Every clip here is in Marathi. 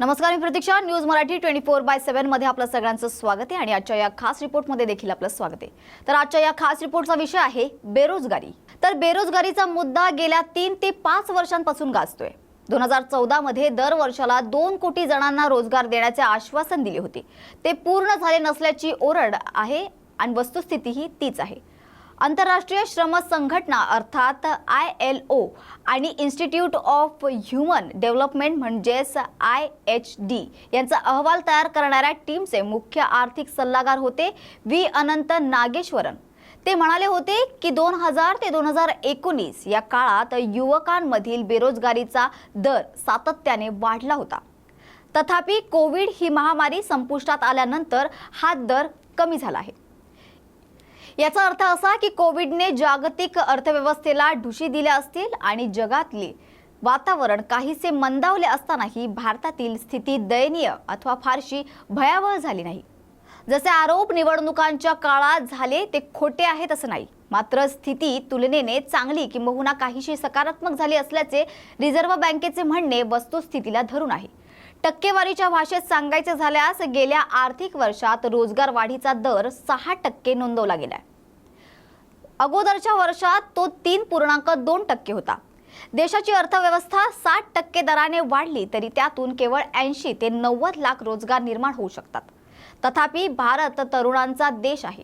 नमस्कार, मी प्रतीक्षा. न्यूज मराठी 24/7 मध्ये आपलं सगळ्यांचं स्वागत आहे आणि आजच्या या खास रिपोर्टमध्ये देखील आपलं स्वागत आहे. तर आजच्या या खास रिपोर्टचा विषय आहे बेरोजगारी. तर बेरोजगारीचा मुद्दा गेल्या 3 ते 5 वर्षांपासून गाजतोय. 2014 मध्ये दर वर्षाला 2 कोटी जणांना रोजगार देण्याचे आश्वासन दिले होते. ते पूर्ण झाले नसल्याची ओरड आहे आणि वस्तुस्थितीही तीच आहे. आंतरराष्ट्रीय श्रम संघटना अर्थात ILO आणि इन्स्टिट्यूट ऑफ ह्युमन डेव्हलपमेंट म्हणजेच IHD यांचा अहवाल तयार करणाऱ्या टीमचे मुख्य आर्थिक सल्लागार होते V अनंत नागेश्वरन. ते म्हणाले होते की 2000 ते 2019 या काळात युवकांमधील बेरोजगारीचा दर सातत्याने वाढला होता. तथापि कोविड ही महामारी संपुष्टात आल्यानंतर हा दर कमी झाला आहे. याचा अर्थ असा की कोविडने जागतिक अर्थव्यवस्थेला ढुशी दिल्या असतील आणि जगातले वातावरण काहीसे मंदावले असतानाही भारतातील स्थिती दयनीय अथवा फारशी भयावह झाली नाही. जसे आरोप निवडणुकांच्या काळात झाले ते खोटे आहेत असं नाही, मात्र स्थिती तुलनेने चांगली किंबहुना काहीशी सकारात्मक झाली असल्याचे रिझर्व्ह बँकेचे म्हणणे वस्तुस्थितीला धरून आहे. टक्केवारीच्या भाषेत सांगायचे झाल्यास गेल्या आर्थिक वर्षात रोजगार वाढीचा दर 6% नोंदवला गेलाय. अगोदरच्या वर्षात तो 3.2% होता. देशाची अर्थव्यवस्था 60% दराने वाढली तरी त्यातून केवळ 80 ते 90 लाख रोजगार निर्माण होऊ शकतात. तथापि भारत तरुणांचा देश आहे.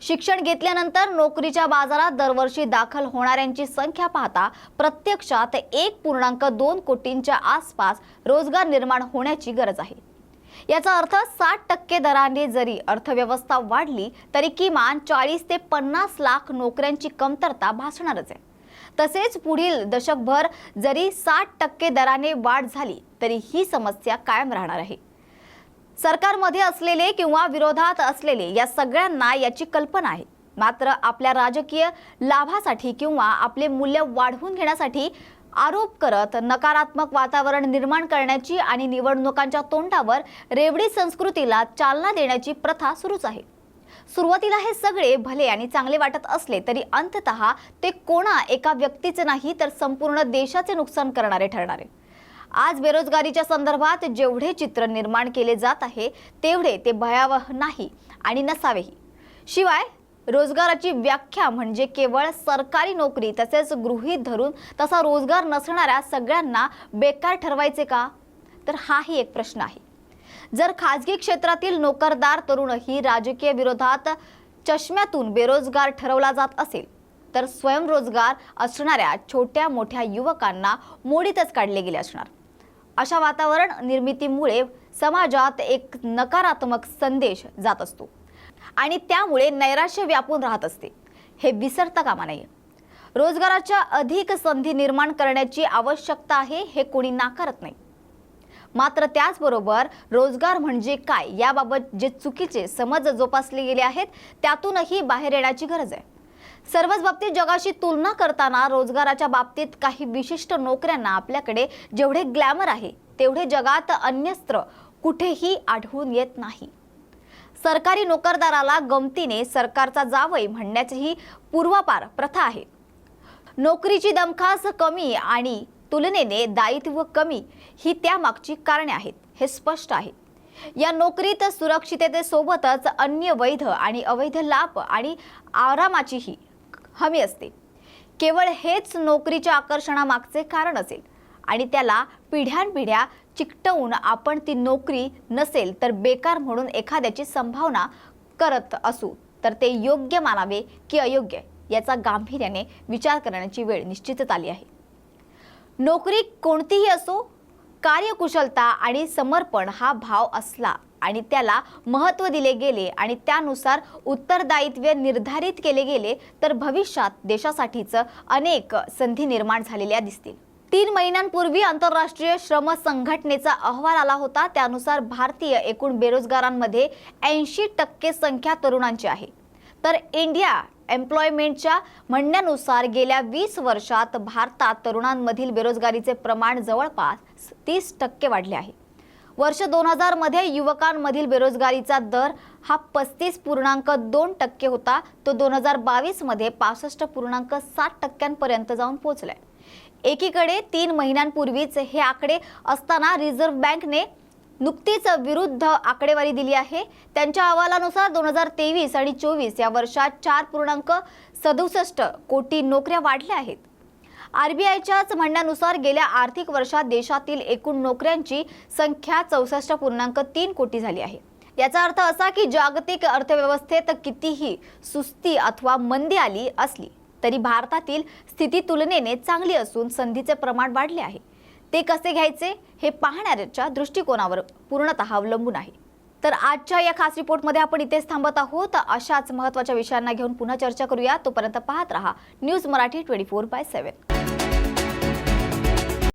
शिक्षण घेतल्यानंतर नोकरीच्या बाजारात दरवर्षी दाखल होणाऱ्यांची संख्या पाहता प्रत्यक्षात 1.2 कोटींच्या आसपास रोजगार निर्माण होण्याची गरज आहे. याचा अर्थ 60% दराने जरी अर्थव्यवस्था वाढली तरी किमान 40 ते 50 लाख नोकऱ्यांची कमतरता भासणारच आहे. तसेच पुढील दशकभर जरी 60% दराने वाढ झाली तरी ही समस्या कायम राहणार आहे. सरकारमध्ये असलेले किंवा विरोधात असलेले या सगळ्यांना याची कल्पना आहे, मात्र आपल्या राजकीय लाभासाठी किंवा आपले मूल्य वाढवून घेण्यासाठी आरोप करत नकारात्मक वातावरण निर्माण करण्याची आणि निवडणुकांच्या तोंडावर रेवडी संस्कृतीला चालना देण्याची प्रथा सुरूच आहे. सुरुवातीला हे सगळे भले आणि चांगले वाटत असले तरी अंततः ते कोणा एका व्यक्तीचे नाही तर संपूर्ण देशाचे नुकसान करणारे ठरणार आहे. आज बेरोजगारीच्या संदर्भात जेवढे चित्र निर्माण केले जात आहे तेवढे ते भयावह नाही आणि नसावेही. शिवाय रोजगाराची व्याख्या म्हणजे केवळ सरकारी नोकरी तसेच गृहीत धरून तसा रोजगार नसणाऱ्या सगळ्यांना बेकार ठरवायचे का, तर हाही एक प्रश्न आहे. जर खाजगी क्षेत्रातील नोकरदार तरुणही राजकीय विरोधात चष्म्यातून बेरोजगार ठरवला जात असेल तर स्वयंरोजगार असणाऱ्या छोट्या मोठ्या युवकांना मोडीतच काढले गेले असणार. अशा वातावरण निर्मितीमुळे समाजात एक नकारात्मक संदेश जात असतो आणि त्यामुळे नैराश्य व्यापून राहत असते. हे विसरता कामा नये. रोजगाराच्या अधिक संधी निर्माण करण्याची आवश्यकता आहे हे कोणी नाकारत नाही, मात्र त्याचबरोबर रोजगार म्हणजे काय याबाबत जे चुकीचे समज जोपासले गेले आहेत त्यातूनही बाहेर येण्याची गरज आहे. सर्वच बाबतीत जगाशी तुलना करताना रोजगाराच्या बाबतीत काही विशिष्ट नोकऱ्यांना आपल्याकडे जेवढे ग्लॅमर आहे तेवढे जगात अन्यत्र कुठेही आढळून येत नाही. सरकारी नोकरदाराला गमतीने सरकारचा जावई म्हणण्याचीही पूर्वापार प्रथा आहे. नोकरीची दमखास कमी आणि तुलनेने दायित्व कमी ही त्यामागची कारणे आहेत हे स्पष्ट आहे. या नोकरीत सुरक्षिततेसोबतच अन्य वैध आणि अवैध लाभ आणि आरामाचीही हमी असते. केवळ हेच नोकरीच्या आकर्षणामागचे कारण असेल आणि त्याला पिढ्यानपिढ्या चिकटवून आपण ती नोकरी नसेल तर बेकार म्हणून एखाद्याची संभावना करत असू तर ते योग्य मानावे की अयोग्य याचा गांभीर्याने विचार करण्याची वेळ निश्चितच आली आहे. नोकरी कोणतीही असो, कार्यकुशलता आणि समर्पण हा भाव असला आणि त्याला महत्त्व दिले गेले आणि त्यानुसार उत्तरदायित्व निर्धारित केले गेले तर भविष्यात देशासाठीच अनेक संधी निर्माण झालेल्या दिसतील. 3 महिन्यांपूर्वी आंतरराष्ट्रीय श्रम संघटनेचा अहवाल आला होता. त्यानुसार भारतीय एकूण बेरोजगारांमध्ये 80% संख्या तरुणांची आहे. तर इंडिया एम्प्लॉयमेंटच्या म्हणण्यानुसार गेल्या 20 वर्षात भारतात तरुणांमधील बेरोजगारीचे प्रमाण जवळपास 30% वाढले आहे. वर्ष 2000 मध्ये युवकांमधील बेरोजगारीचा दर हा 35.2% होता. तो 2022 मध्ये 65.7% पर्यंत जाऊन पोहोचलाय. एकीकडे 3 महिन्यांपूर्वीच हे आकडे असताना रिझर्व्ह बँकने नुकतीच विरुद्ध आकडेवारी दिली आहे। त्यांच्या अहवालानुसार 2023 आणि 24 या वर्षात 4.67 कोटी नोकऱ्या वाढल्या आहेत। आरबीआयच्याच म्हणण्यानुसार गेल्या आर्थिक वर्षात देशातील एकूण नोकऱ्यांची संख्या 64.3 कोटी झाली आहे। याचा अर्थ असा की जागतिक अर्थव्यवस्थेत कितीही सुस्ती अथवा मंदी आली असली तरी भारतातील स्थिती तुलनेने चांगली असून संधीचे प्रमाण वाढले आहे। ते कसे घ्यायचे हे पाहणाऱ्याच्या दृष्टिकोनावर पूर्णतः अवलंबून आहे। तर आजच्या या खास रिपोर्टमध्ये आपण इथेच थांबत आहोत। अशाच महत्त्वाच्या विषयांना घेऊन पुन्हा चर्चा करूया। तोपर्यंत पाहत रहा न्यूज मराठी 24/7।